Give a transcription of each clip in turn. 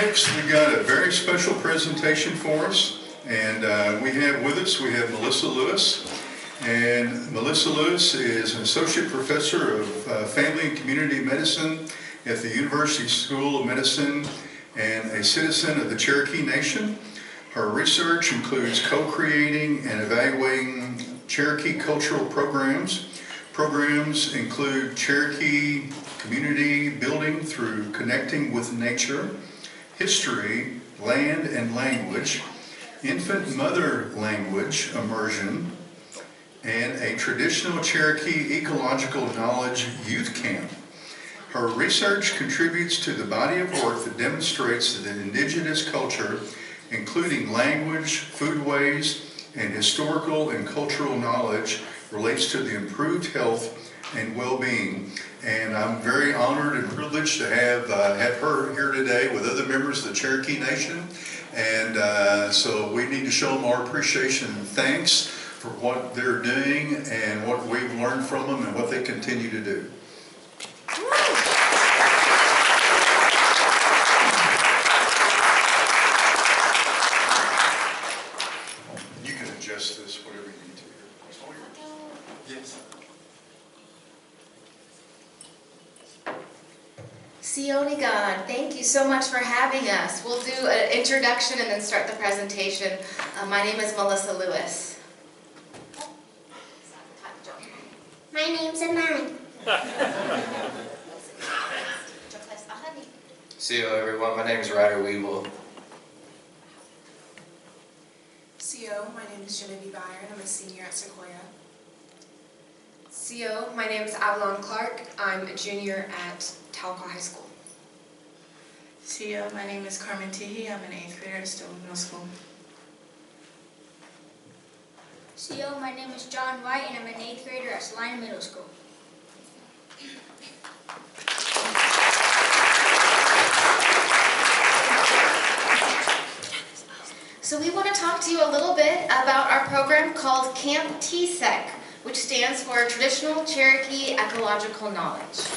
next, we got a very special presentation for us, and we have Melissa Lewis. And Melissa Lewis is an associate professor of family and community medicine at the University School of Medicine and a citizen of the Cherokee Nation. Her research includes co-creating and evaluating Cherokee cultural programs. Programs include Cherokee community building through connecting with nature, history, land and language, infant mother language immersion, and a traditional Cherokee Ecological Knowledge Youth Camp. Her research contributes to the body of work that demonstrates that indigenous culture, including language, foodways, and historical and cultural knowledge, relates to the improved health and well-being. And I'm very honored and privileged to have her here today with other members of the Cherokee Nation. And so we need to show them our appreciation and thanks for what they're doing and what we've learned from them and what they continue to do. You can adjust this whatever you need to. Yes. Sionigan, thank you so much for having us. We'll do an introduction and then start the presentation. My name is Melissa Lewis. My name's Amani. See you everyone, my name is Ryder Weevil. CO, my name is Genevieve Byron. I'm a senior at Sequoia. CO, my name is Avalon Clark. I'm a junior at Tahlequah High School. CO, my name is Carmen Teehee. I'm an 8th grader at Stillman Middle School. CO, my name is John White and I'm an 8th grader at Salina Middle School. So we want to talk to you a little bit about our program called Camp TCEK, which stands for Traditional Cherokee Ecological Knowledge.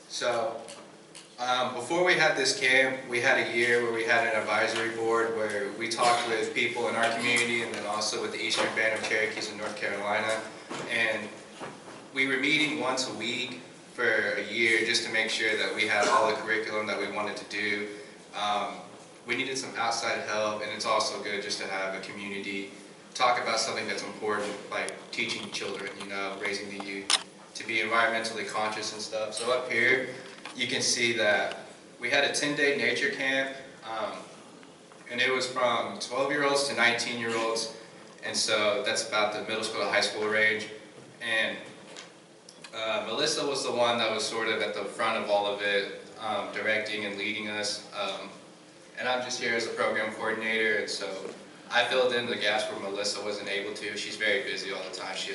So, before we had this camp, we had a year where we had an advisory board where we talked with people in our community and then also with the Eastern Band of Cherokees in North Carolina. And we were meeting once a week for a year just to make sure that we had all the curriculum that we wanted to do. We needed some outside help, and it's also good just to have a community talk about something that's important, like teaching children, you know, raising the youth to be environmentally conscious and stuff. So up here, you can see that we had a 10-day nature camp, and it was from 12-year-olds to 19-year-olds, and so that's about the middle school to high school range. And Melissa was the one that was sort of at the front of all of it, directing and leading us. And I'm just here as a program coordinator, and so I filled in the gaps where Melissa wasn't able to. She's very busy all the time. She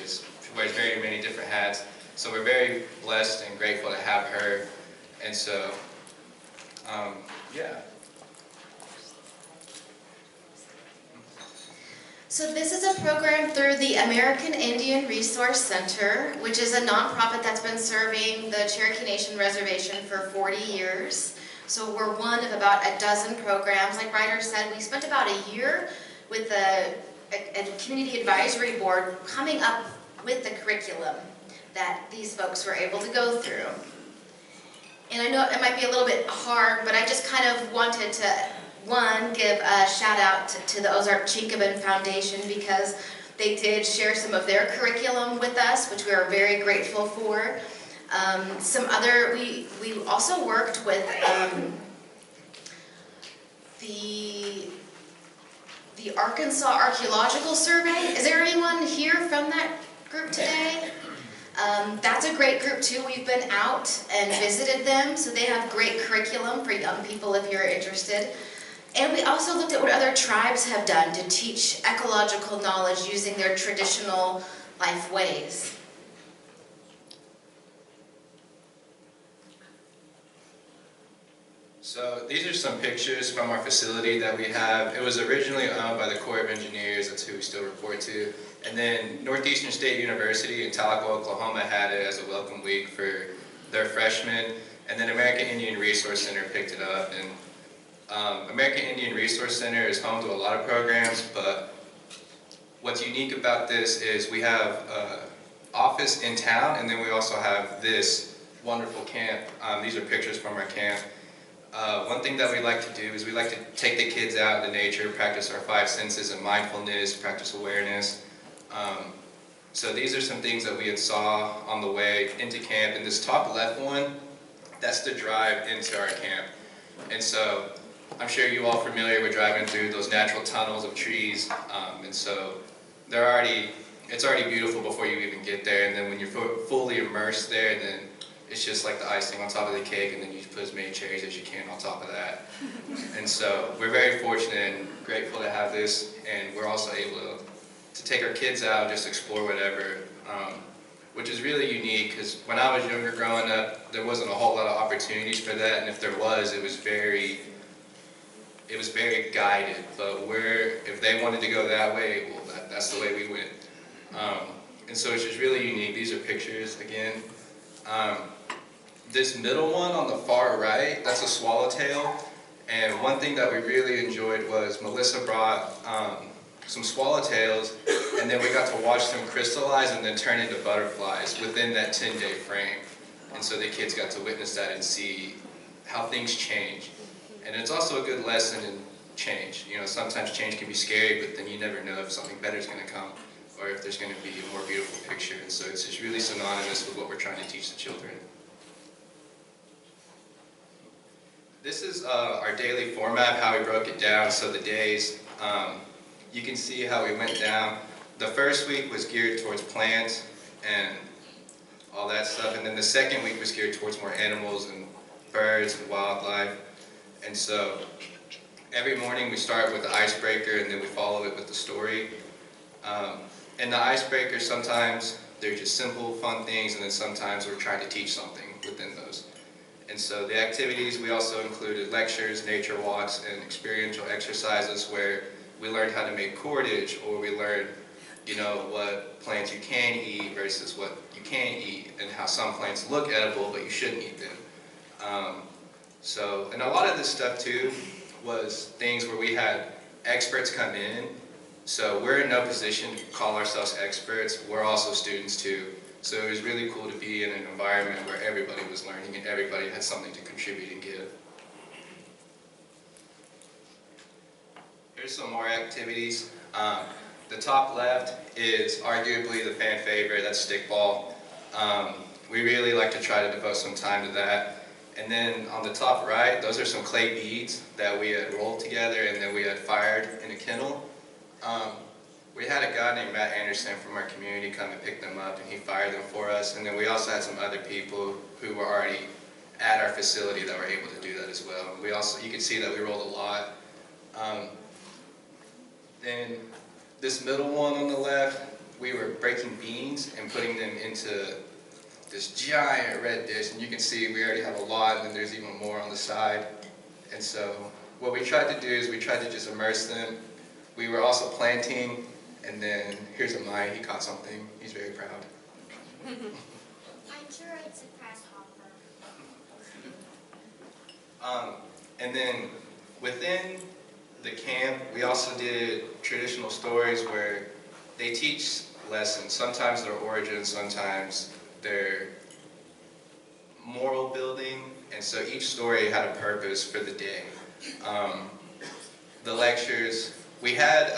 wears very many different hats. So we're very blessed and grateful to have her. And so, yeah. So this is a program through the American Indian Resource Center, which is a nonprofit that's been serving the Cherokee Nation Reservation for 40 years. So we're one of about a dozen programs. Like Ryder said, we spent about a year with a community advisory board coming up with the curriculum that these folks were able to go through. And I know it might be a little bit hard, but I just kind of wanted to, one, give a shout out to the Ozark Chinquapin Foundation because they did share some of their curriculum with us, which we are very grateful for. We also worked with the Arkansas Archaeological Survey. Is there anyone here from that group today? That's a great group too. We've been out and visited them, so they have great curriculum for young people if you're interested. And we also looked at what other tribes have done to teach ecological knowledge using their traditional life ways. So these are some pictures from our facility that we have. It was originally owned by the Corps of Engineers, that's who we still report to. And then Northeastern State University in Tahlequah, Oklahoma had it as a welcome week for their freshmen. And then American Indian Resource Center picked it up. And American Indian Resource Center is home to a lot of programs, but what's unique about this is we have an office in town, and then we also have this wonderful camp. These are pictures from our camp. One thing that we like to do is we like to take the kids out in nature, practice our 5 senses and mindfulness, practice awareness. So these are some things that we had saw on the way into camp. And this top left one, that's the drive into our camp. And so I'm sure you all are familiar with driving through those natural tunnels of trees. And so it's already beautiful before you even get there. And then when you're fully immersed there, then it's just like the icing on top of the cake, and then you put as many cherries as you can on top of that. And so we're very fortunate and grateful to have this, and we're also able to take our kids out and just explore whatever, which is really unique, because when I was younger growing up, there wasn't a whole lot of opportunities for that, and if there was, it was very guided. But if they wanted to go that way, well, that's the way we went. And so it's just really unique. These are pictures again. This middle one on the far right, that's a swallowtail. And one thing that we really enjoyed was Melissa brought some swallowtails, and then we got to watch them crystallize and then turn into butterflies within that 10-day frame. And so the kids got to witness that and see how things change. And it's also a good lesson in change. You know, sometimes change can be scary, but then you never know if something better is going to come, or if there's going to be a more beautiful picture. And so it's just really synonymous with what we're trying to teach the children. This is our daily format, how we broke it down. So the days, you can see how we went down. The first week was geared towards plants and all that stuff. And then the second week was geared towards more animals and birds and wildlife. And so every morning we start with the icebreaker, and then we follow it with the story. And the icebreaker, sometimes they're just simple, fun things, and then sometimes we're trying to teach something within those. And so the activities, we also included lectures, nature walks, and experiential exercises where we learned how to make cordage, or we learned, you know, what plants you can eat versus what you can't eat, and how some plants look edible, but you shouldn't eat them. And a lot of this stuff too was things where we had experts come in. So we're in no position to call ourselves experts. We're also students too. So it was really cool to be in an environment where everybody was learning and everybody had something to contribute and give. Here's some more activities. The top left is arguably the fan favorite, that's stickball. We really like to try to devote some time to that. And then on the top right, those are some clay beads that we had rolled together and then we had fired in a kennel. We had a guy named Matt Anderson from our community come and pick them up, and he fired them for us. And then we also had some other people who were already at our facility that were able to do that as well. We also, you can see that we rolled a lot. Then this middle one on the left, we were breaking beans and putting them into this giant red dish, and you can see we already have a lot, and then there's even more on the side. And so what we tried to do is we tried to just immerse them. We were also planting, and then here's a mite, he caught something. He's very proud. I'm sure it's a grasshopper. And then within the camp, we also did traditional stories where they teach lessons. Sometimes they're origins, sometimes they're moral building, and so each story had a purpose for the day. The lectures, we had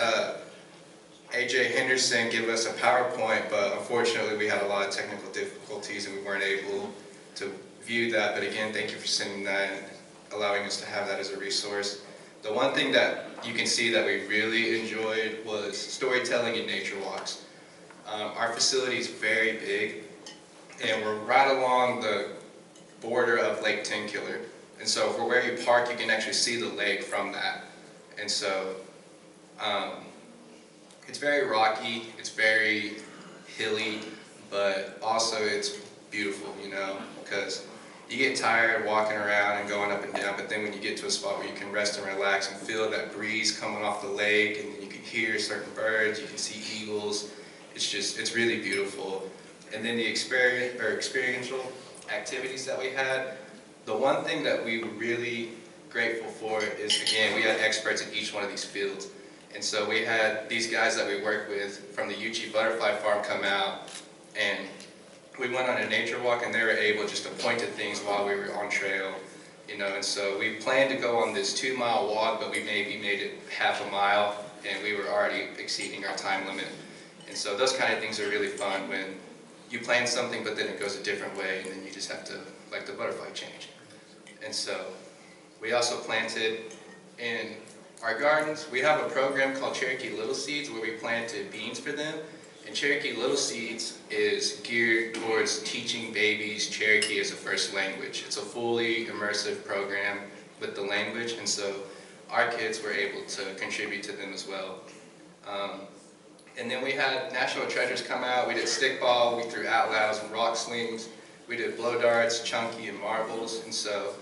AJ Henderson give us a PowerPoint, but unfortunately we had a lot of technical difficulties and we weren't able to view that. But again, thank you for sending that and allowing us to have that as a resource. The one thing that you can see that we really enjoyed was storytelling and nature walks. Our facility is very big, and we're right along the border of Lake Tenkiller. And so for where you park, you can actually see the lake from that. And so it's very rocky, it's very hilly, but also it's beautiful, you know, because you get tired walking around and going up and down, but then when you get to a spot where you can rest and relax and feel that breeze coming off the lake, and you can hear certain birds, you can see eagles, it's really beautiful. And then the experiential activities that we had, the one thing that we were really grateful for is, again, we had experts in each one of these fields. And so we had these guys that we work with from the Uchi Butterfly Farm come out, and we went on a nature walk, and they were able just to point to things while we were on trail, you know. And so we planned to go on this 2-mile walk, but we maybe made it half a mile, and we were already exceeding our time limit. And so those kind of things are really fun when you plan something, but then it goes a different way, and then you just have to, like the butterfly change. And so we also planted in our gardens, we have a program called Cherokee Little Seeds where we planted beans for them. And Cherokee Little Seeds is geared towards teaching babies Cherokee as a first language. It's a fully immersive program with the language, and so our kids were able to contribute to them as well. And then we had National Treasures come out. We did stickball, we threw outlaws and rock slings. We did blow darts, chunky, and marbles. And so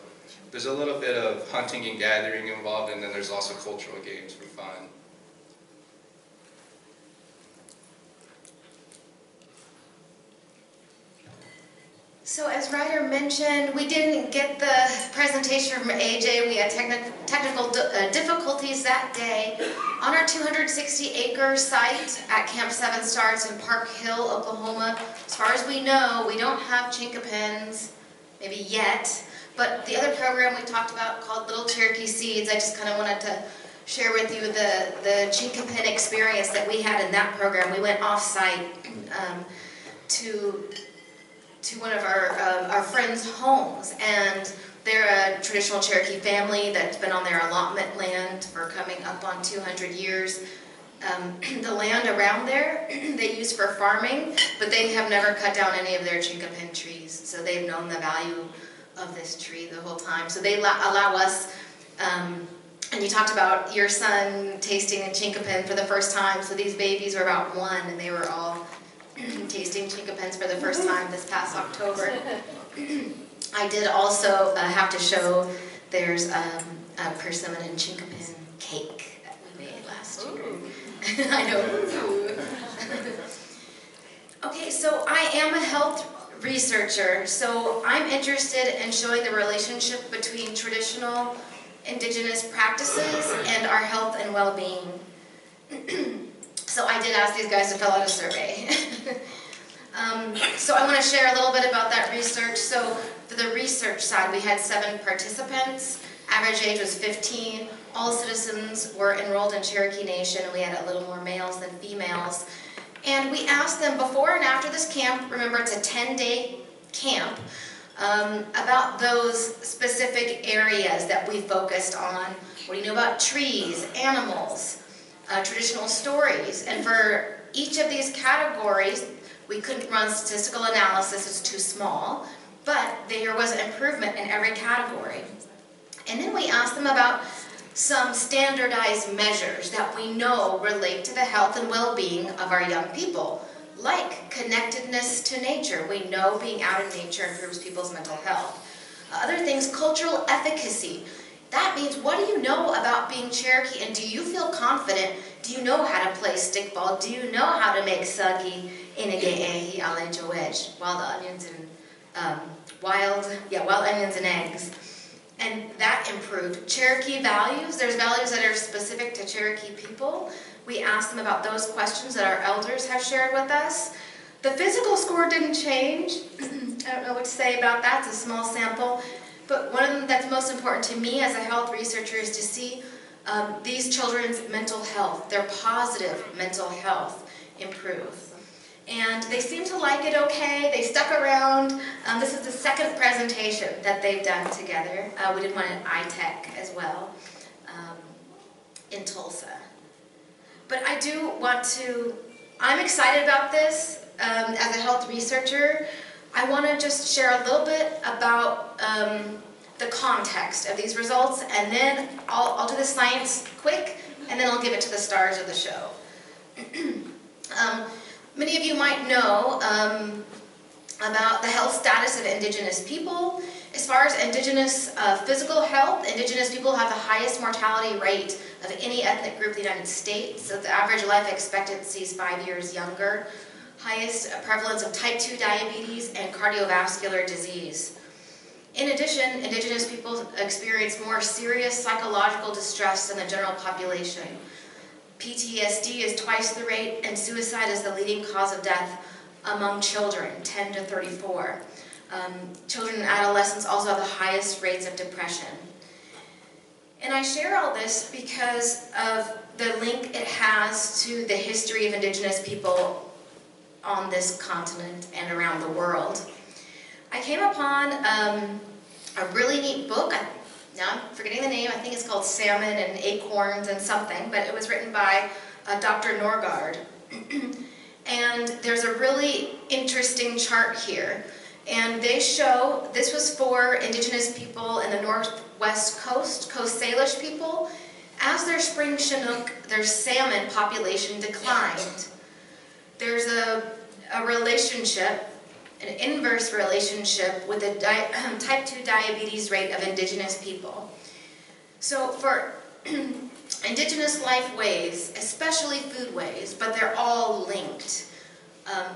there's a little bit of hunting and gathering involved, and then there's also cultural games for fun. So as Ryder mentioned, we didn't get the presentation from AJ. We had technical difficulties that day. On our 260-acre site at Camp 7 Stars in Park Hill, Oklahoma, as far as we know, we don't have Chinquapins, maybe yet. But the other program we talked about called Little Cherokee Seeds, I just kind of wanted to share with you the Chinquapin experience that we had in that program. We went off-site to one of our friends' homes, and they're a traditional Cherokee family that's been on their allotment land for coming up on 200 years. The land around there they use for farming, but they have never cut down any of their Chinquapin trees, so they've known the value of this tree the whole time. So they allow us, and you talked about your son tasting a Chinquapin for the first time, so these babies were about 1, and they were all tasting Chinquapins for the first time this past October. I did also have to show there's a persimmon and Chinquapin cake that we made last year. I know. Okay, so I am a health researcher, so I'm interested in showing the relationship between traditional indigenous practices and our health and well-being. So I did ask these guys to fill out a survey. So I want to share a little bit about that research. So for the research side, we had 7 participants. Average age was 15. All citizens were enrolled in Cherokee Nation, and we had a little more males than females. And we asked them before and after this camp, remember it's a 10-day camp, about those specific areas that we focused on. What do you know about trees, animals, traditional stories? And for each of these categories, we couldn't run statistical analysis, it's too small, but there was an improvement in every category. And then we asked them about some standardized measures that we know relate to the health and well-being of our young people, like connectedness to nature. We know being out in nature improves people's mental health. Other things, cultural efficacy. That means, what do you know about being Cherokee, and do you feel confident? Do you know how to play stickball? Do you know how to make sagi, inage, ale joej, wild onions and eggs? And that improved. Cherokee values, there's values that are specific to Cherokee people. We asked them about those questions that our elders have shared with us. The physical score didn't change. I don't know what to say about that, it's a small sample. But one of them that's most important to me as a health researcher is to see these children's mental health, their positive mental health improve. And they seem to like it okay. They stuck around. This is the 2nd presentation that they've done together. We did one at iTech as well in Tulsa. But I do want to, I'm excited about this as a health researcher. I want to just share a little bit about the context of these results, and then I'll do the science quick, and then I'll give it to the stars of the show. Many of you might know about the health status of Indigenous people. As far as Indigenous physical health, Indigenous people have the highest mortality rate of any ethnic group in the United States. So the average life expectancy is 5 years younger. Highest prevalence of type 2 diabetes and cardiovascular disease. In addition, Indigenous people experience more serious psychological distress than the general population. PTSD is twice the rate, and suicide is the leading cause of death among children, 10 to 34. Children and adolescents also have the highest rates of depression. And I share all this because of the link it has to the history of Indigenous people on this continent and around the world. I came upon a really neat book. Now I'm forgetting the name. I think it's called Salmon and Acorns and something, but it was written by Dr. Norgard. And there's a really interesting chart here. And they show, this was for Indigenous people in the Northwest Coast, Coast Salish people. As their spring Chinook, their salmon population declined. There's a relationship, an inverse relationship with the type 2 diabetes rate of Indigenous people. So for Indigenous life ways, especially foodways, but they're all linked.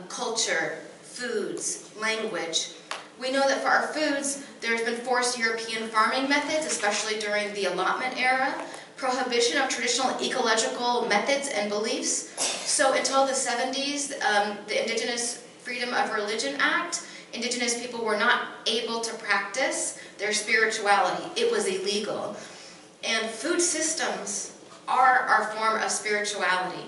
Culture, foods, language. We know that for our foods, there's been forced European farming methods, especially during the allotment era, prohibition of traditional ecological methods and beliefs. So until the 70s, the Indigenous Freedom of Religion Act, Indigenous people were not able to practice their spirituality. It was illegal. And food systems are our form of spirituality.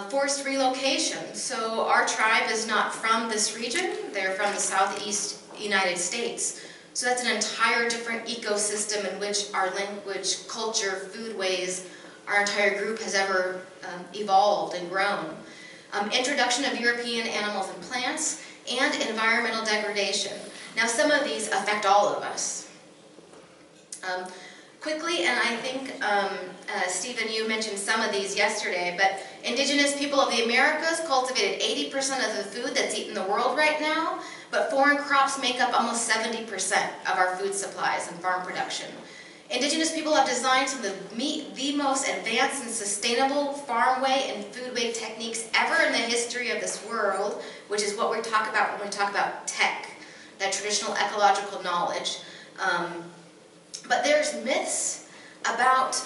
Forced relocation. So our tribe is not from this region. They're from the southeast United States. So that's an entire different ecosystem in which our language, culture, foodways, our entire group has ever evolved and grown. Introduction of European animals and plants, and environmental degradation. Now some of these affect all of us. Quickly, and I think, Stephen, you mentioned some of these yesterday, but Indigenous people of the Americas cultivated 80% of the food that's eaten in the world right now, but foreign crops make up almost 70% of our food supplies and farm production. Indigenous people have designed some of the most advanced and sustainable farmway and foodway techniques ever in the history of this world, which is what we talk about when we talk about tech, that traditional ecological knowledge. But there's myths about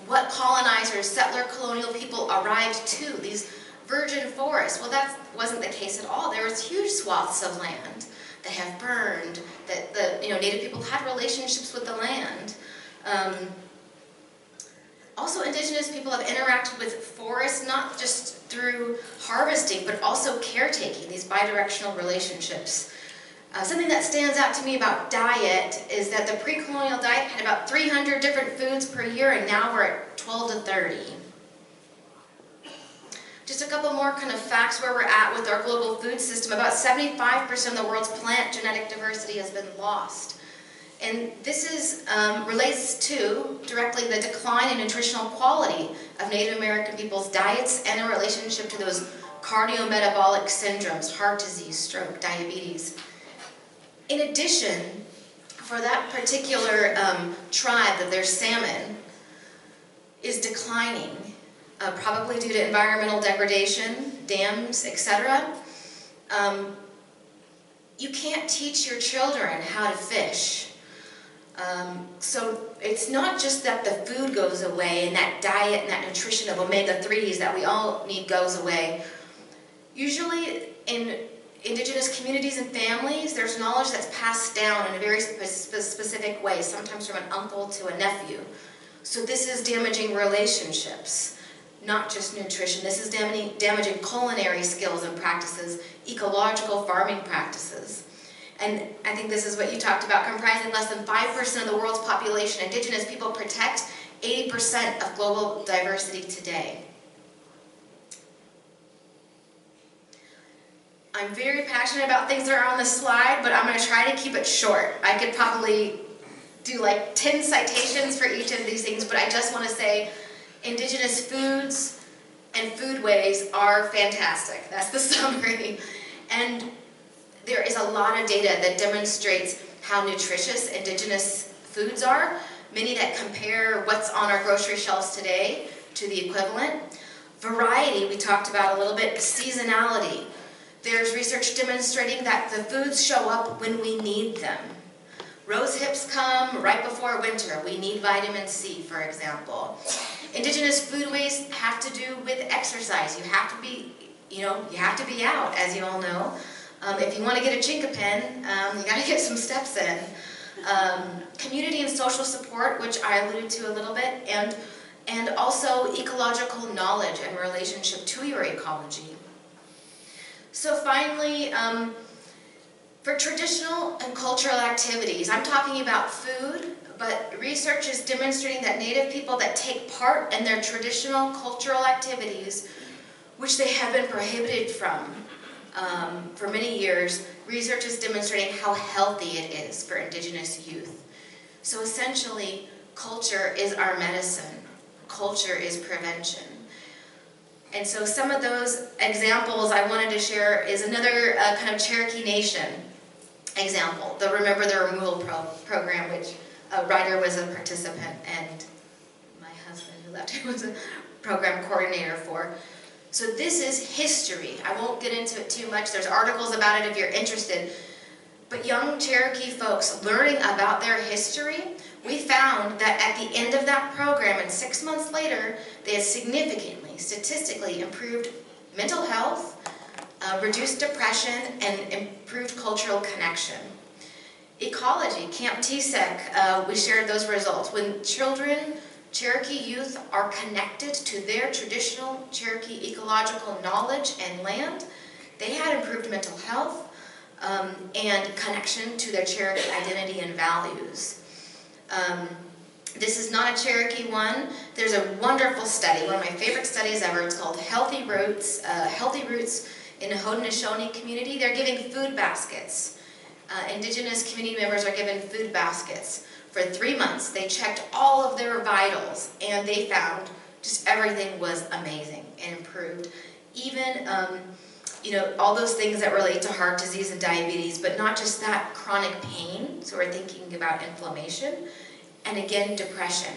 what colonizers, settler colonial people arrived to, these virgin forests. Well, that wasn't the case at all. There was huge swaths of land that have burned, that the Native people had relationships with the land. Also, Indigenous people have interacted with forests not just through harvesting, but also caretaking, these bidirectional relationships. Something that stands out to me about diet is that the pre-colonial diet had about 300 different foods per year, and now we're at 12 to 30. Just a couple more kind of facts where we're at with our global food system. About 75% of the world's plant genetic diversity has been lost. And this is, relates to directly the decline in nutritional quality of Native American people's diets and a relationship to those cardiometabolic syndromes, heart disease, stroke, diabetes. In addition, for that particular tribe, that their salmon is declining, probably due to environmental degradation, dams, etc. You can't teach your children how to fish. So it's not just that the food goes away and that diet and that nutrition of omega-3s that we all need goes away. Usually in Indigenous communities and families, there's knowledge that's passed down in a very specific way, sometimes from an uncle to a nephew. So this is damaging relationships, not just nutrition. This is damaging culinary skills and practices, ecological farming practices. And I think this is what you talked about, comprising less than 5% of the world's population. Indigenous people protect 80% of global diversity today. I'm very passionate about things that are on the slide, but I'm going to try to keep it short. I could probably do like 10 citations for each of these things, but I just want to say Indigenous foods and foodways are fantastic. That's the summary. And there is a lot of data that demonstrates how nutritious indigenous foods are, many that compare what's on our grocery shelves today to the equivalent. Variety, we talked about a little bit, seasonality. There's research demonstrating that the foods show up when we need them. Rose hips come right before winter. We need vitamin C, for example. Indigenous foodways have to do with exercise. You have to be, you have to be out, as you all know. If you want to get a Chinquapin, you got to get some steps in. Community and social support, which I alluded to a little bit, and also ecological knowledge and relationship to your ecology. So finally, for traditional and cultural activities, I'm talking about food, but research is demonstrating that Native people that take part in their traditional cultural activities, which they have been prohibited from for many years, research is demonstrating how healthy it is for Indigenous youth. So essentially, culture is our medicine. Culture is prevention. And so some of those examples I wanted to share is another kind of Cherokee Nation example, the Remember the Removal program, which Ryder was a participant and my husband who left him was a program coordinator for. So this is history. I won't get into it too much. There's articles about it if you're interested. But young Cherokee folks learning about their history, we found that at the end of that program, and 6 months later, they had significantly, statistically improved mental health, reduced depression, and improved cultural connection. Ecology, Camp TCEK, we shared those results. When children, Cherokee youth, are connected to their traditional Cherokee ecological knowledge and land, they had improved mental health and connection to their Cherokee identity and values. This is not a Cherokee one. There's a wonderful study, one of my favorite studies ever. It's called Healthy Roots in the Haudenosaunee community. They're giving food baskets. Indigenous community members are given food baskets. For 3 months, they checked all of their vitals, and they found just everything was amazing and improved. Even, all those things that relate to heart disease and diabetes, but not just that, chronic pain, so we're thinking about inflammation, and again, depression.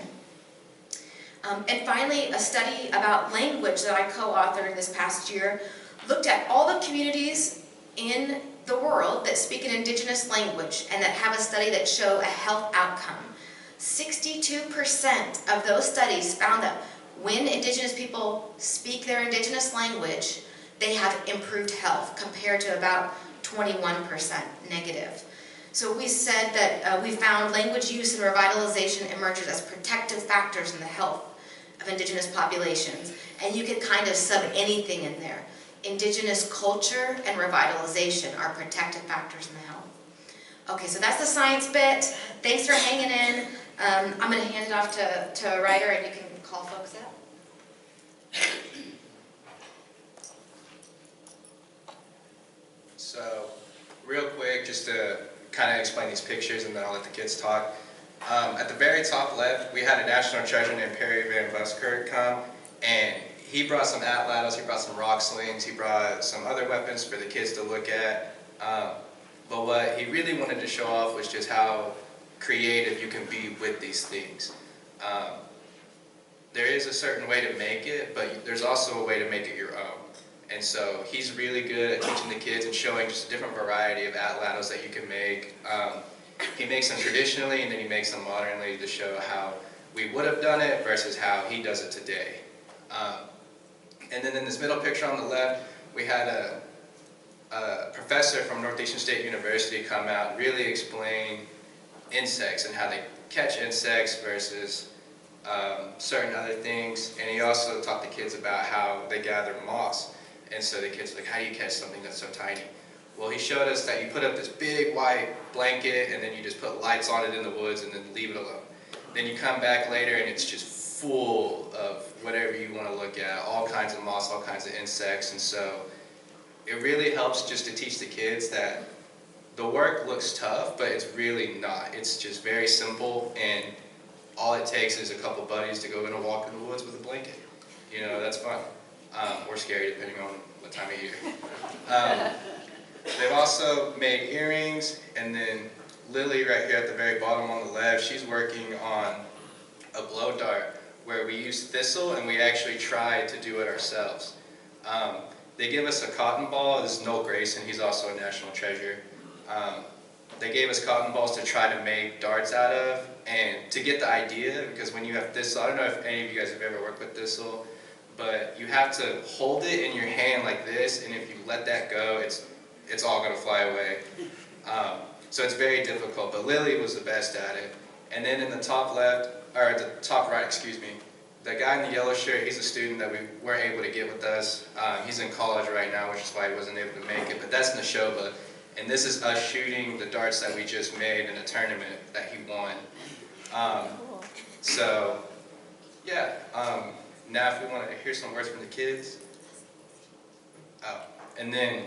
And finally, a study about language that I co-authored this past year looked at all the communities in the world that speak an indigenous language and that have a study that show a health outcome. 62% of those studies found that when indigenous people speak their indigenous language, they have improved health compared to about 21% negative. So we said that we found language use and revitalization emerges as protective factors in the health of indigenous populations. And you could kind of sub anything in there. Indigenous culture and revitalization are protective factors in the health. Okay, so that's the science bit. Thanks for hanging in. I'm going to hand it off to Ryder, and you can call folks out. So, real quick, just to kind of explain these pictures, and then I'll let the kids talk. At the very top left, we had a national treasure named Perry Van Buskirk come, and he brought some atlatls, he brought some rock slings, he brought some other weapons for the kids to look at. But what he really wanted to show off was just how creative you can be with these things. There is a certain way to make it, but there's also a way to make it your own. And so he's really good at teaching the kids and showing just a different variety of atlatls that you can make. He makes them traditionally, and then he makes them modernly to show how we would have done it versus how he does it today. And then in this middle picture on the left, we had a professor from Northeastern State University come out and really explain insects and how they catch insects versus certain other things. And he also taught the kids about how they gather moss. And so the kids were like, how do you catch something that's so tiny? Well, he showed us that you put up this big white blanket and then you just put lights on it in the woods and then leave it alone. Then you come back later and it's just full of whatever you want to look at, all kinds of moss, all kinds of insects. And so it really helps just to teach the kids that the work looks tough, but it's really not. It's just very simple, and all it takes is a couple buddies to go in a walk in the woods with a blanket. That's fun. Or scary, depending on what time of year. They've also made earrings, and then Lily right here at the very bottom on the left, she's working on a blow dart where we use thistle and we actually try to do it ourselves. They give us a cotton ball. This is Noel Grayson, he's also a national treasure. They gave us cotton balls to try to make darts out of, and to get the idea, because when you have thistle, I don't know if any of you guys have ever worked with thistle, but you have to hold it in your hand like this, and if you let that go, it's all going to fly away. So it's very difficult, but Lily was the best at it. And then in the top left, or the top right, excuse me, the guy in the yellow shirt, he's a student that we weren't able to get with us. He's in college right now, which is why he wasn't able to make it, but that's Neshoba. And this is us shooting the darts that we just made in a tournament that he won. So, yeah. Now if we want to hear some words from the kids. Oh, and then,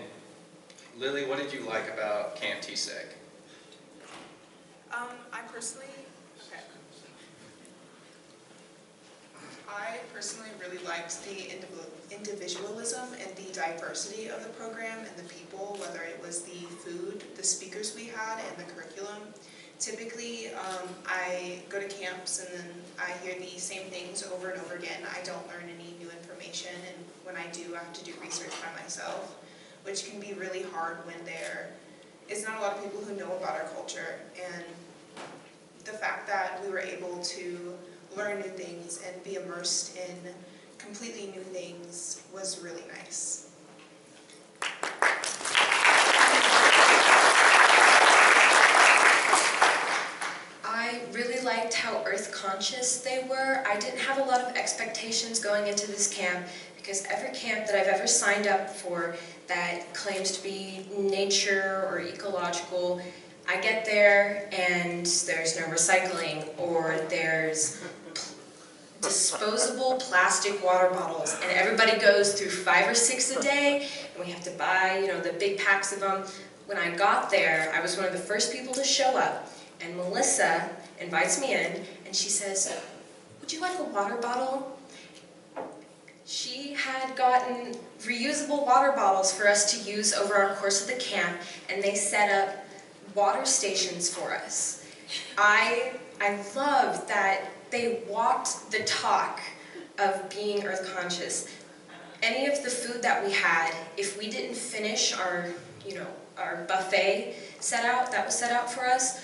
Lily, what did you like about Camp TCEK? I personally really liked the individualism and the diversity of the program and the people, whether it was the food, the speakers we had, and the curriculum. Typically, I go to camps and then I hear the same things over and over again. I don't learn any new information, and when I do, I have to do research by myself, which can be really hard when there is not a lot of people who know about our culture. And the fact that we were able to learn new things and be immersed in completely new things was really nice. I really liked how earth conscious they were. I didn't have a lot of expectations going into this camp because every camp that I've ever signed up for that claims to be nature or ecological, I get there and there's no recycling, or there's disposable plastic water bottles, and everybody goes through 5 or 6 a day, and we have to buy, the big packs of them. When I got there, I was one of the first people to show up, and Melissa invites me in, and she says, "Would you like a water bottle?" She had gotten reusable water bottles for us to use over our course of the camp, and they set up water stations for us. I loved that they walked the talk of being earth conscious. Any of the food that we had, if we didn't finish our buffet that was set out for us,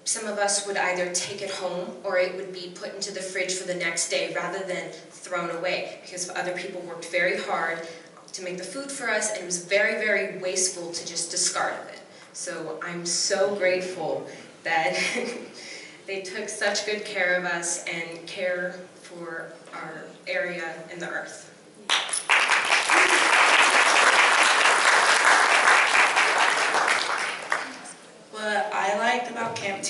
some of us would either take it home or it would be put into the fridge for the next day rather than thrown away, because other people worked very hard to make the food for us, and it was very, very wasteful to just discard it. So I'm so grateful that they took such good care of us and care for our area and the earth. What I liked about Camp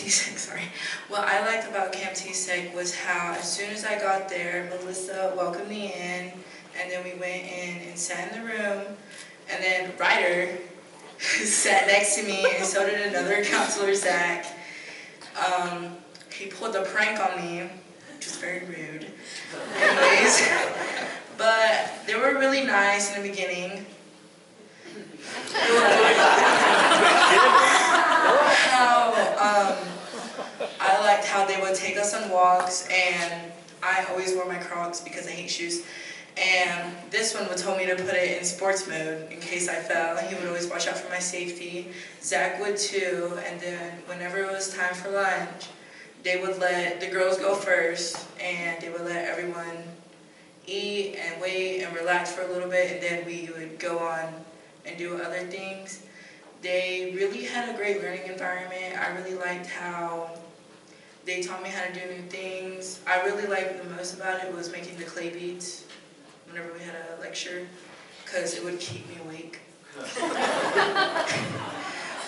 TCEK was how as soon as I got there, Melissa welcomed me in, and then we went in and sat in the room, and then Ryder sat next to me, and so did another counselor, Zach. He pulled a prank on me, which was very rude. Anyways, but they were really nice in the beginning. I liked how they would take us on walks, and I always wore my Crocs because I hate shoes. And this one would tell me to put it in sports mode in case I fell. He would always watch out for my safety. Zach would too. And then whenever it was time for lunch, they would let the girls go first, and they would let everyone eat and wait and relax for a little bit, and then we would go on and do other things. They really had a great learning environment. I really liked how they taught me how to do new things. I really liked the most about it was making the clay beads whenever we had a lecture, because it would keep me awake.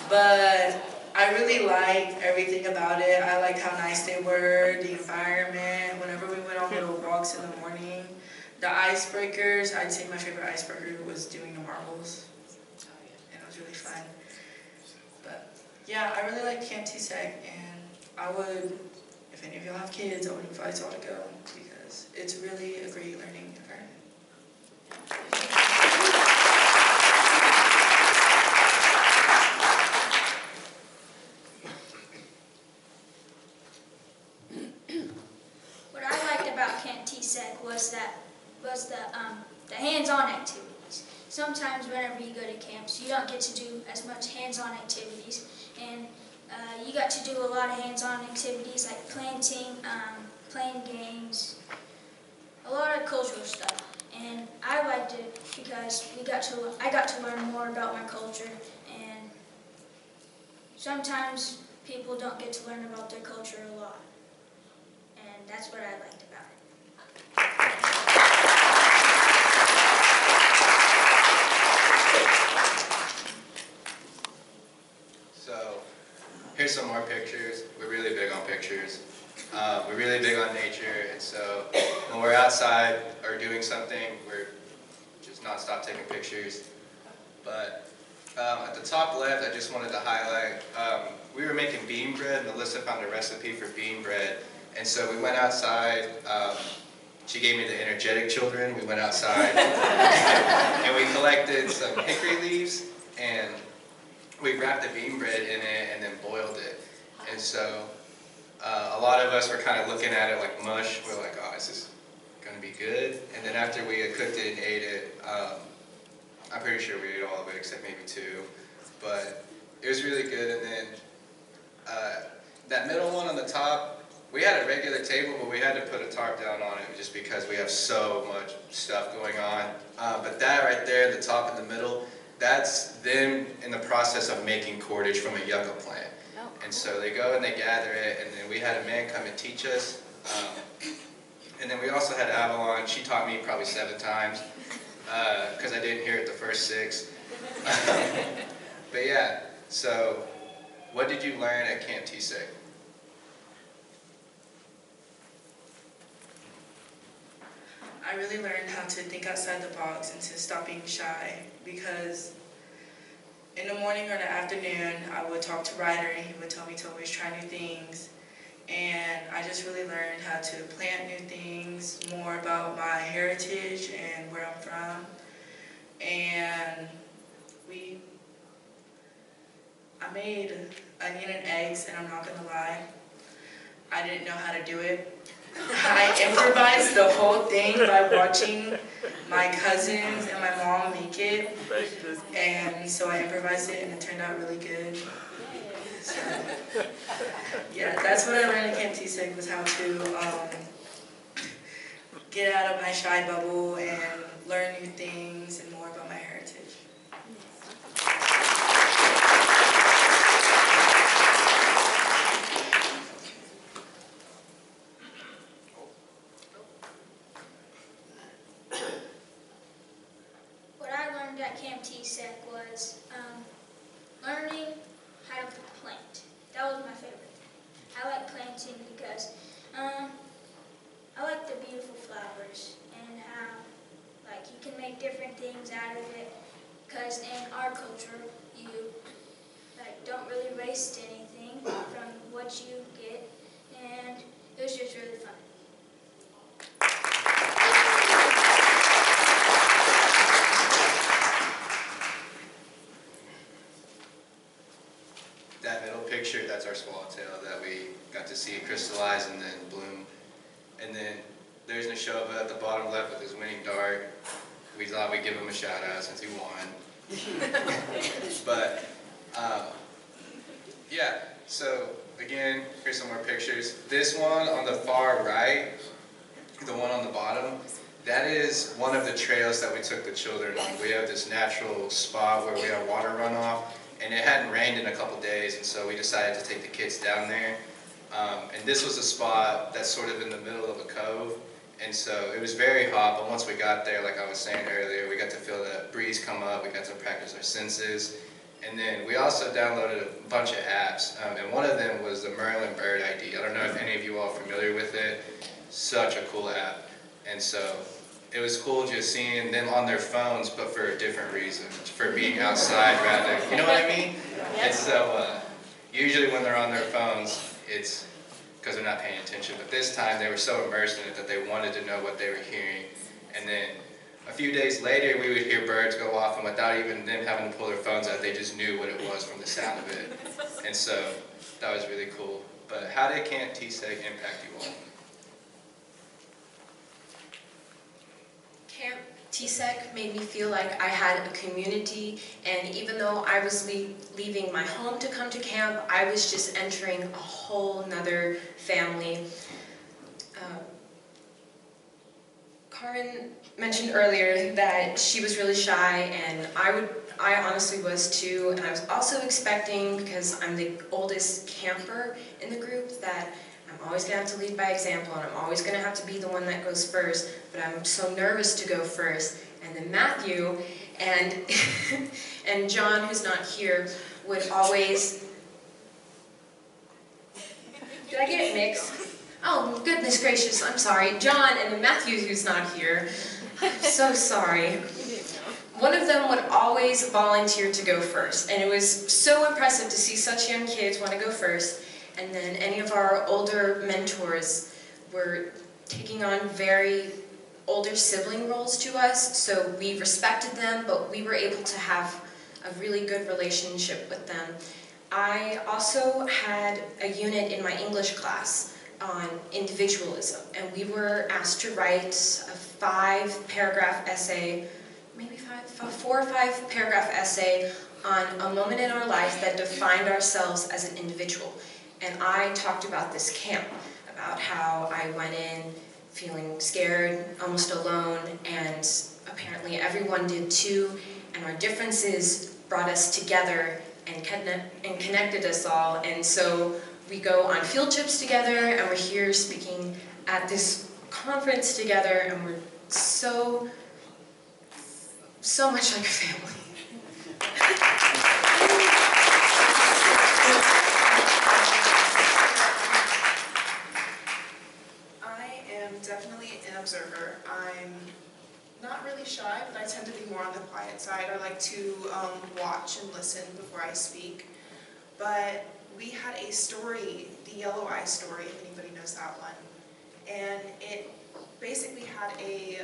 But I really liked everything about it. I liked how nice they were, the environment, whenever we went on little walks in the morning. The icebreakers, I'd say my favorite icebreaker was doing the marbles. And it was really fun. But yeah, I really liked Camp TCEK, and I would, if any of y'all have kids, I would advise y'all to go, because it's really a great learning environment. much hands-on activities, and you got to do a lot of hands-on activities like planting, playing games, a lot of cultural stuff. And I liked it because I got to learn more about my culture, and sometimes people don't get to learn about their culture a lot, and that's what I liked about it. So here's some more pictures. We're really big on pictures. We're really big on nature, and so when we're outside or doing something, we're just nonstop taking pictures. But at the top left, I just wanted to highlight, we were making bean bread. Melissa found a recipe for bean bread, and so we went outside. She gave me the energetic children. We went outside, and we collected some hickory leaves, and we wrapped the bean bread in it and then boiled it. And so a lot of us were kind of looking at it like mush. We're like, oh, is this going to be good? And then after we had cooked it and ate it, I'm pretty sure we ate all of it except maybe 2. But it was really good. And then that middle one on the top, we had a regular table, but we had to put a tarp down on it just because we have so much stuff going on. But that right there, the top in the middle, that's them in the process of making cordage from a yucca plant. And so they go and they gather it, and then we had a man come and teach us. And then we also had Avalon. She taught me probably 7 times because I didn't hear it the first 6. But yeah, so what did you learn at Camp TCEK? I really learned how to think outside the box and to stop being shy, because in the morning or in the afternoon, I would talk to Ryder, and he would tell me to always try new things. And I just really learned how to plant new things, more about my heritage and where I'm from. And I made onion and eggs, and I'm not gonna lie, I didn't know how to do it. I improvised the whole thing by watching my cousins and my mom make it, and so I improvised it and it turned out really good. So, yeah, that's what I learned at Camp TCEK, was how to get out of my shy bubble and learn new things and more about my heritage. At Camp TCEK was learning how to plant. That was my favorite thing. I like planting because I like the beautiful flowers and how you can make different things out of it, because in our culture you don't really waste anything from what you get, and it was just really fun. That middle picture, that's our swallowtail that we got to see crystallize and then bloom. And then there's Neshoba at the bottom left with his winning dart. We thought we'd give him a shout out since he won. But yeah, so again, here's some more pictures. This one on the far right, the one on the bottom, that is one of the trails that we took the children on. We have this natural spot where we have water runoff, and it hadn't rained in a couple days, and so we decided to take the kids down there. And this was a spot that's sort of in the middle of a cove, and so it was very hot, but once we got there, like I was saying earlier, we got to feel the breeze come up, we got to practice our senses, and then we also downloaded a bunch of apps, and one of them was the Merlin Bird ID. I don't know if any of you all are familiar with it. Such a cool app. And so it was cool just seeing them on their phones, but for a different reason, for being outside rather, you know what I mean? And so usually when they're on their phones, it's because they're not paying attention, but this time they were so immersed in it that they wanted to know what they were hearing. And then a few days later, we would hear birds go off, and without even them having to pull their phones out, they just knew what it was from the sound of it. And so that was really cool. But how did Camp TCEK impact you all? Camp TCEK made me feel like I had a community, and even though I was leaving my home to come to camp, I was just entering a whole nother family. Carmen mentioned earlier that she was really shy, and I honestly was too, and I was also expecting, because I'm the oldest camper in the group, that I'm always going to have to lead by example, and I'm always going to have to be the one that goes first, but I'm so nervous to go first. And then Matthew and, and John, who's not here, would always... Did I get it mixed? Oh, goodness gracious, I'm sorry. John and then Matthew, who's not here. I'm so sorry. One of them would always volunteer to go first, and it was so impressive to see such young kids want to go first. And then any of our older mentors were taking on very older sibling roles to us, so we respected them, but we were able to have a really good relationship with them. I also had a unit in my English class on individualism, and we were asked to write a 5-paragraph essay, maybe 4 or 5 paragraph essay on a moment in our lives that defined ourselves as an individual. And I talked about this camp, about how I went in feeling scared, almost alone, and apparently everyone did too, and our differences brought us together and connected us all. And so we go on field trips together, and we're here speaking at this conference together, and we're so much like a family. I am definitely an observer. I'm not really shy, but I tend to be more on the quiet side. I like to watch and listen before I speak. But we had a story, the Yellow Eye story, if anybody knows that one. And it basically had a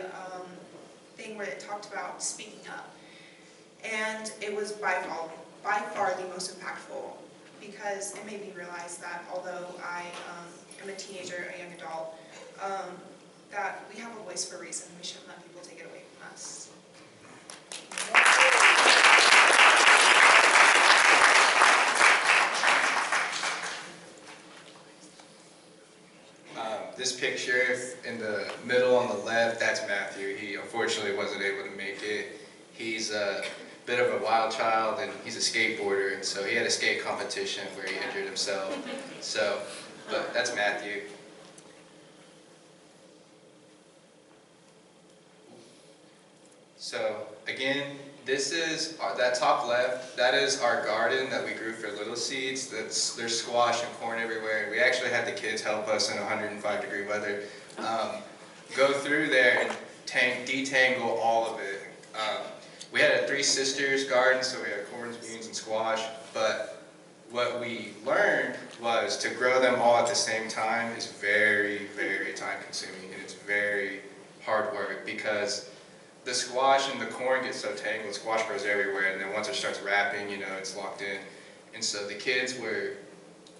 thing where it talked about speaking up. And it was by far the most impactful, because it made me realize that although I am a teenager, a young adult, that we have a voice for a reason. We shouldn't let people take it away from us. This picture in the middle on the left, that's Matthew. He unfortunately wasn't able to make it. He's a bit of a wild child, and he's a skateboarder, and so he had a skate competition where he injured himself. So, but that's Matthew. So again, this is that top left. That is our garden that we grew for Little Seeds. There's squash and corn everywhere. We actually had the kids help us in 105-degree weather go through there and detangle all of it. We had a 3 sisters garden, so we had corn, beans, and squash. But what we learned was to grow them all at the same time is very, very time-consuming, and it's very hard work, because the squash and the corn get so tangled, squash grows everywhere, and then once it starts wrapping, you know, it's locked in. And so the kids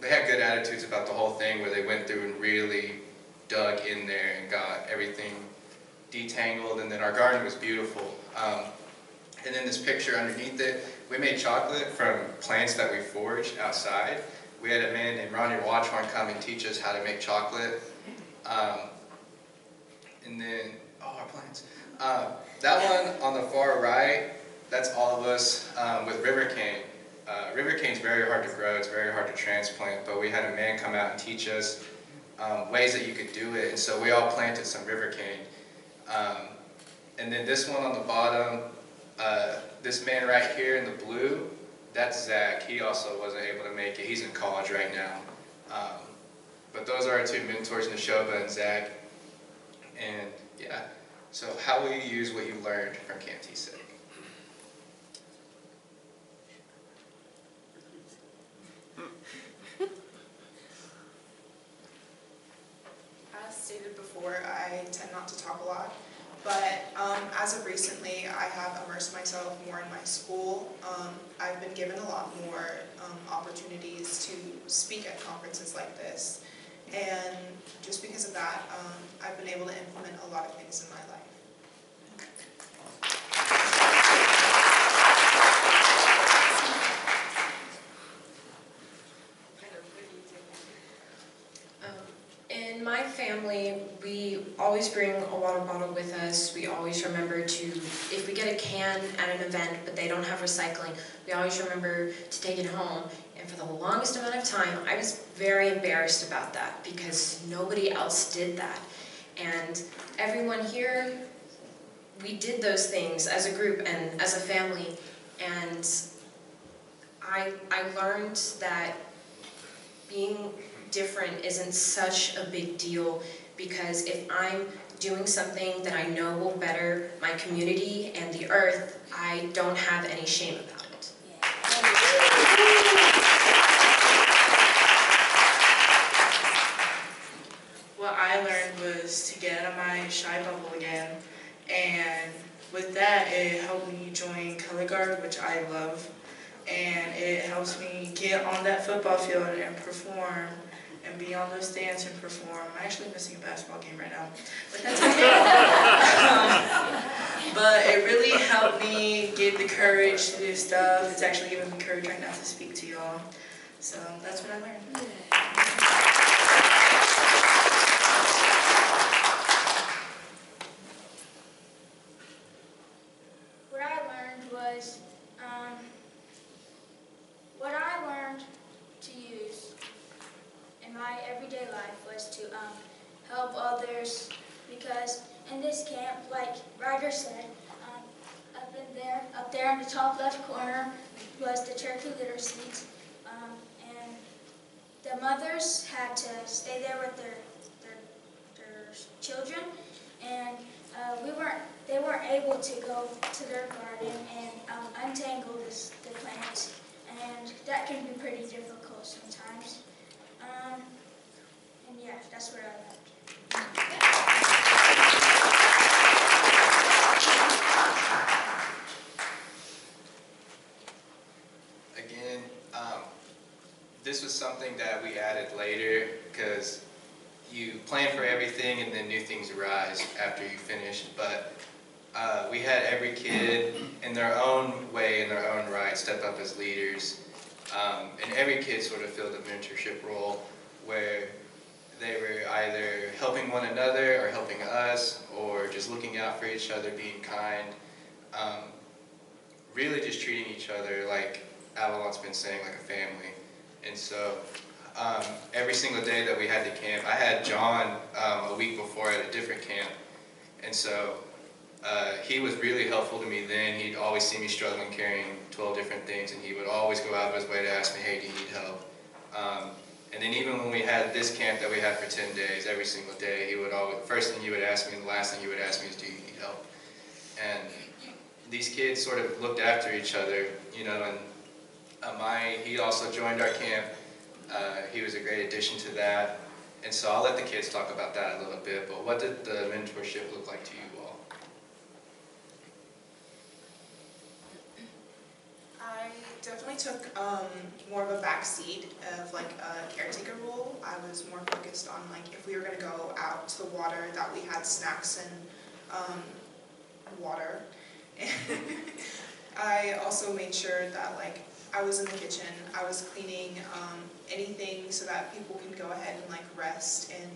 they had good attitudes about the whole thing, where they went through and really dug in there and got everything detangled, and then our garden was beautiful. And then this picture underneath it, we made chocolate from plants that we foraged outside. We had a man named Ronnie Watchhorn come and teach us how to make chocolate. And then, our plants. That one on the far right, that's all of us with river cane. River cane's very hard to grow, it's very hard to transplant, but we had a man come out and teach us ways that you could do it, and so we all planted some river cane. And then this one on the bottom, this man right here in the blue, that's Zach. He also wasn't able to make it. He's in college right now. But those are our 2 mentors, Neshoba and Zach. And yeah, so how will you use what you learned from Camp TCEK? As stated before, I tend not to talk a lot, but as of recently, I have immersed myself more in my school. I've been given a lot more opportunities to speak at conferences like this, and just because of that, I've been able to implement a lot of things in my life. family, we always bring a water bottle with us. We always remember to, if we get a can at an event but they don't have recycling, we always remember to take it home. And for the longest amount of time, I was very embarrassed about that because nobody else did that. And everyone here, we did those things as a group and as a family. And I learned that being different isn't such a big deal, because if I'm doing something that I know will better my community and the earth, I don't have any shame about it. What I learned was to get out of my shy bubble again, and with that it helped me join color guard, which I love, and it helps me get on that football field and perform and be on those stands and perform. I'm actually missing a basketball game right now, but that's okay. But it really helped me get the courage to do stuff. It's actually given me courage right now to speak to y'all. So that's what I learned. What I learned was, what I learned to use in my everyday life was to help others, because in this camp, like Ryder said, up there in the top left corner was the Cherokee litter seats, and the mothers had to stay there with their children, and they weren't able to go to their garden and untangle the plants, and that can be pretty difficult sometimes. And yeah, that's what I learned. Again, this was something that we added later because you plan for everything and then new things arise after you finish. But we had every kid in their own way, in their own right, step up as leaders. And every kid sort of filled a mentorship role where they were either helping one another or helping us, or just looking out for each other, being kind. Really just treating each other like Avalon's been saying, like a family. And so every single day that we had the camp, I had John a week before at a different camp. And so he was really helpful to me then. He'd always see me struggling carrying 12 different things, and he would always go out of his way to ask me, hey, do you need help? And then even when we had this camp that we had for 10 days, every single day, he would always, first thing he would ask me and the last thing he would ask me is, do you need help? And these kids sort of looked after each other, you know, and he also joined our camp. He was a great addition to that. And so I'll let the kids talk about that a little bit, but what did the mentorship look like to you all? I definitely took more of a backseat of like a caretaker role. I was more focused on like if we were going to go out to the water, that we had snacks and water. I also made sure that like I was in the kitchen, I was cleaning anything so that people can go ahead and like rest and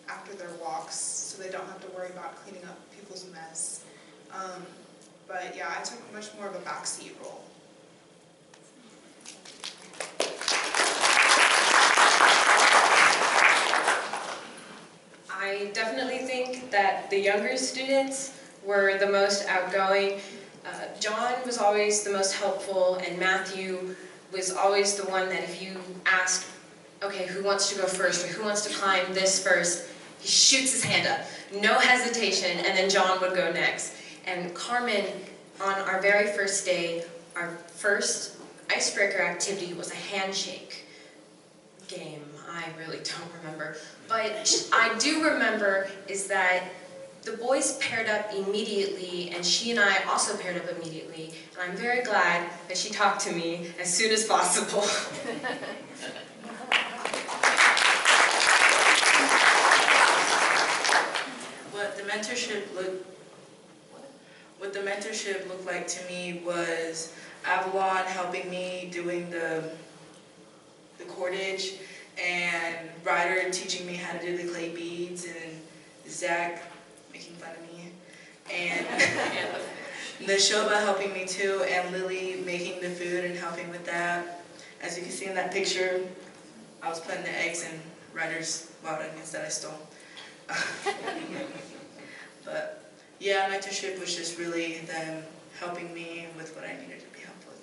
after their walks, so they don't have to worry about cleaning up people's mess. But yeah, I took much more of a backseat role. I definitely think that the younger students were the most outgoing. John was always the most helpful, and Matthew was always the one that if you asked, okay, who wants to go first, or who wants to climb this first, he shoots his hand up, no hesitation, and then John would go next. And Carmen, on our very first day, our first icebreaker activity was a handshake game. I really don't remember. But I do remember is that the boys paired up immediately, and she and I also paired up immediately. And I'm very glad that she talked to me as soon as possible. What the mentorship looked like to me was Avalon helping me doing the cordage, and Ryder teaching me how to do the clay beads, and Zach making fun of me, and Neshoba helping me too, and Lily making the food and helping with that. As you can see in that picture, I was putting the eggs in Ryder's wild onions that I stole. But yeah, mentorship was just really them helping me with what I needed to be helped with.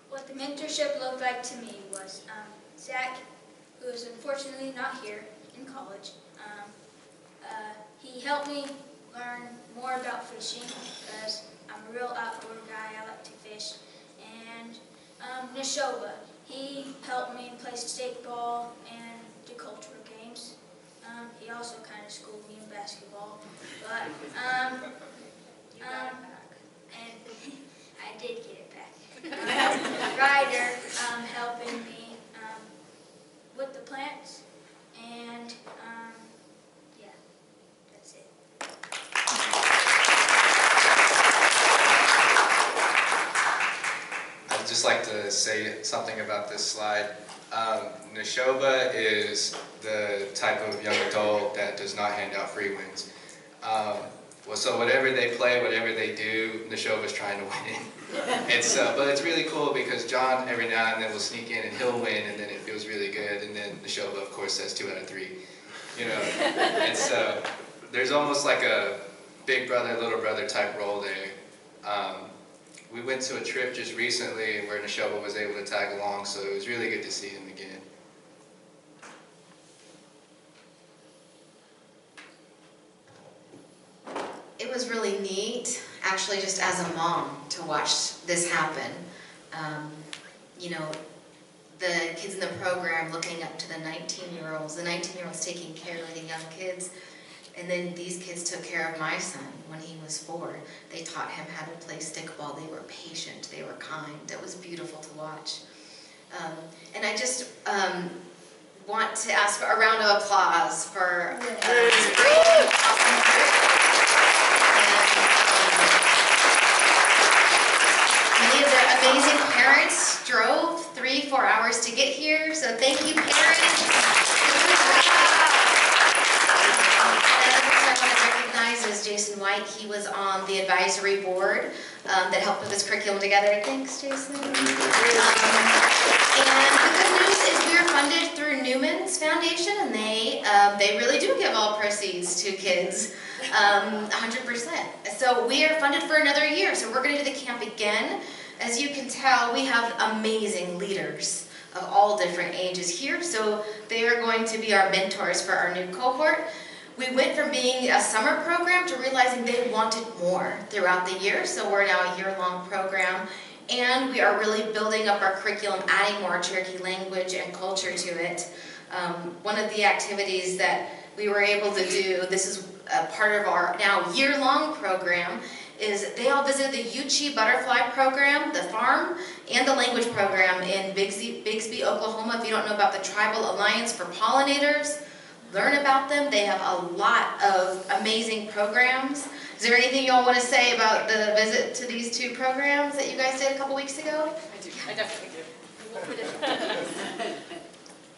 What the mentorship looked like to me was Zach, who is unfortunately not here in college. He helped me learn more about fishing because I'm a real outdoor guy. I like to fish. And Neshoba, he helped me play stickball and do cultural games. He also kind of schooled me in basketball. But and I did get it back. Ryder helping me with the plants, and yeah, that's it. I'd just like to say something about this slide. Neshoba is the type of young adult that does not hand out free wins. Well, so whatever they play, whatever they do, Neshoba's trying to win. And so, but it's really cool because John every now and then will sneak in and he'll win, and then it feels really good. And then Neshoba, of course, says 2 out of 3. You know, and so there's almost like a big brother, little brother type role there. We went to a trip just recently where Neshoba was able to tag along, so it was really good to see him again. It was really neat, actually, just as a mom, to watch this happen. You know, the kids in the program looking up to the 19-year-olds, the 19-year-olds taking care of the young kids, and then these kids took care of my son when he was 4. They taught him how to play stickball. They were patient. They were kind. It was beautiful to watch. And I just want to ask for a round of applause for this great, awesome group. Many of the amazing parents drove 3-4 hours to get here, so thank you, parents. I want to recognize is Jason White. He was on the advisory board that helped put this curriculum together. Thanks, Jason. And the good news is we are funded through Newman's Foundation, and they really do give all proceeds to kids, 100%. So we are funded for another year. So we're going to do the camp again. As you can tell, we have amazing leaders of all different ages here. So they are going to be our mentors for our new cohort. We went from being a summer program to realizing they wanted more throughout the year, so we're now a year-long program, and we are really building up our curriculum, adding more Cherokee language and culture to it. One of the activities that we were able to do, this is a part of our now year-long program, is they all visited the Yuchi Butterfly Program, the farm, and the language program in Bixby, Oklahoma. If you don't know about the Tribal Alliance for Pollinators, learn about them. They have a lot of amazing programs. Is there anything you all want to say about the visit to these 2 programs that you guys did a couple weeks ago? I do. I definitely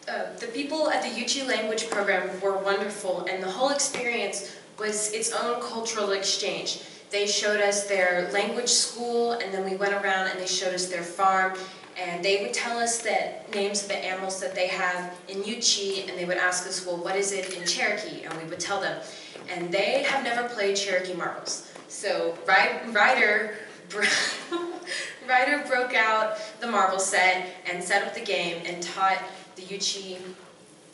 do. The people at the Yuchi language program were wonderful, and the whole experience was its own cultural exchange. They showed us their language school, and then we went around and they showed us their farm. And they would tell us the names of the animals that they have in Yuchi, and they would ask us, well, what is it in Cherokee? And we would tell them. And they have never played Cherokee marbles. So Ryder broke out the marble set and set up the game and taught the Yuchi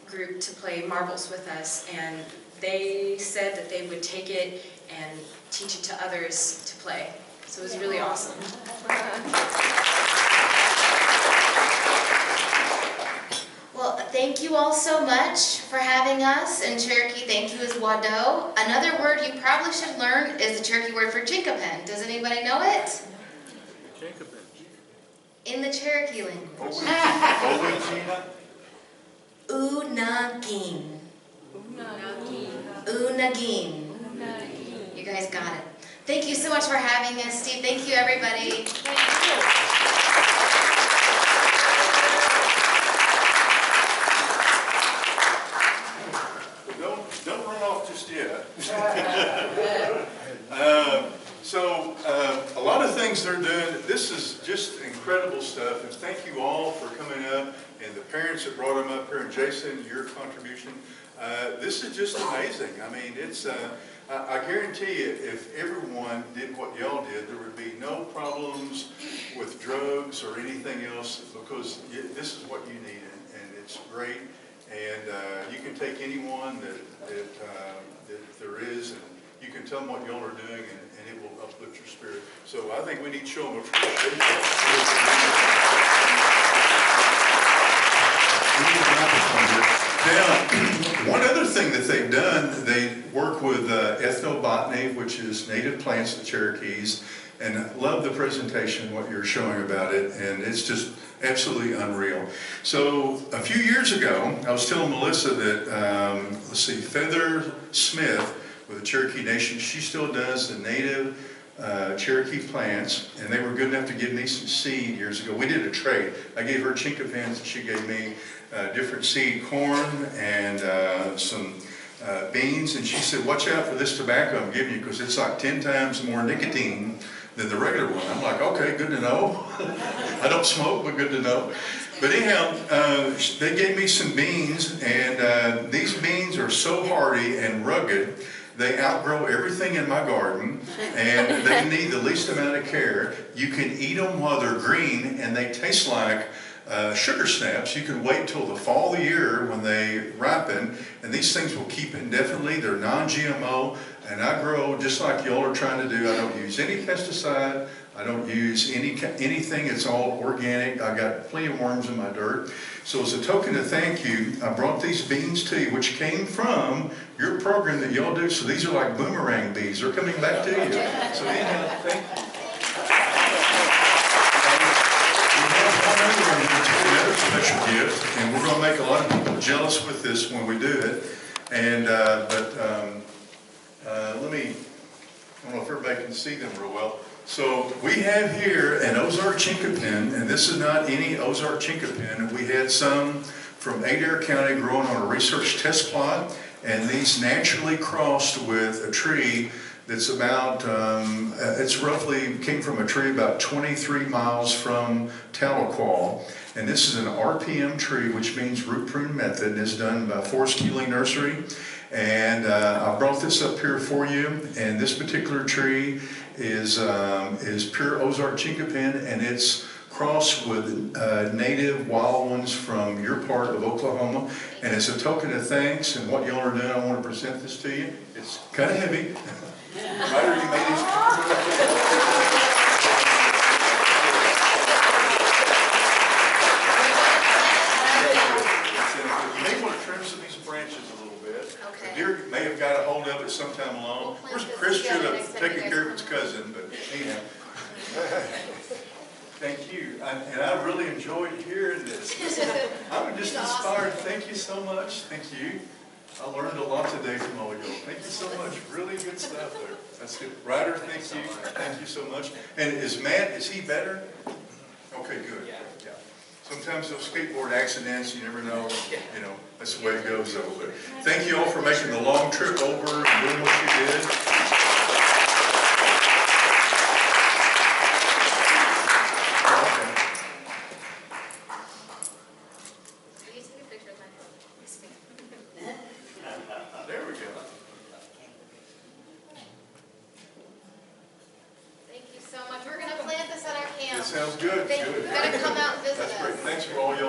group to play marbles with us. And they said that they would take it and teach it to others to play. So it was really awesome. Well, thank you all so much for having us. In Cherokee, thank you is wado. Another word you probably should learn is the Cherokee word for Chinquapin. Does anybody know it? Chinquapin. In the Cherokee language. Unagin. Unagin. You guys got it. Thank you so much for having us, Steve. Thank you, everybody. Don't run off just yet. A lot of things they're doing. This is just incredible stuff. And thank you all for coming up, and the parents that brought them up here, and Jason, your contribution. This is just amazing. I mean, it's. I guarantee you, if everyone did what y'all did, there would be no problems with drugs or anything else, because this is what you need, and it's great. And you can take anyone that there is, and you can tell them what y'all are doing, and it will uplift your spirit. So I think we need to show them appreciation. Now, one other thing that they've done, they work with ethnobotany, which is native plants, the Cherokees, and I love the presentation, what you're showing about it, and it's just absolutely unreal. So a few years ago, I was telling Melissa that, Feather Smith with the Cherokee Nation, she still does the native Cherokee plants, and they were good enough to give me some seed years ago. We did a trade. I gave her Chinquapins, and she gave me different seed, corn and some beans, and she said, watch out for this tobacco I'm giving you, because it's like 10 times more nicotine than the regular one. I'm like, okay, good to know. I don't smoke, but good to know. But anyhow, they gave me some beans, and these beans are so hardy and rugged, they outgrow everything in my garden, and they need the least amount of care. You can eat them while they're green, and they taste like sugar snaps. You can wait till the fall of the year when they ripen, and these things will keep indefinitely. They're non-GMO, and I grow just like y'all are trying to do. I don't use any pesticide. I don't use anything. It's all organic. I got plenty of worms in my dirt. So as a token of thank you, I brought these beans to you, which came from your program that y'all do. So these are like boomerang bees. They're coming back to you. So anyhow, thank you. Another special gift, and we're going to make a lot of people jealous with this when we do it. And let me, I don't know if everybody can see them real well. So we have here an Ozark Chinquapin, and this is not any Ozark Chinquapin. We had some from Adair County growing on a research test plot, and these naturally crossed with a tree that's about, it's roughly, came from a tree about 23 miles from Tahlequah. And this is an RPM tree, which means root prune method, and it's done by Forest Keeling Nursery. And I brought this up here for you, and this particular tree is pure Ozark Chinquapin, and it's crossed with native wild ones from your part of Oklahoma. And as a token of thanks and what y'all are doing, I want to present this to you. It's kind of heavy. Ryder, you made these. You may want to trim some of these branches a little bit. Okay. The deer may have got a hold of it sometime along. Chris should have taken care of its cousin, but anyhow. Thank you. And I really enjoyed hearing this. I'm just inspired. Thank you so much. Thank you. I learned a lot today from all of y'all. Thank you so much. Really good stuff there. That's good. Ryder, thank you. Thank you so much. And is Matt, is he better? Okay, good. Yeah. Sometimes those skateboard accidents, you never know. You know, that's the way it goes though. But thank you all for making the long trip over and doing what you did. There we go. Thank you so much. We're going to plant this at our camp. It sounds good. You're going to come out and visit us. That's great. Thanks for all y'all.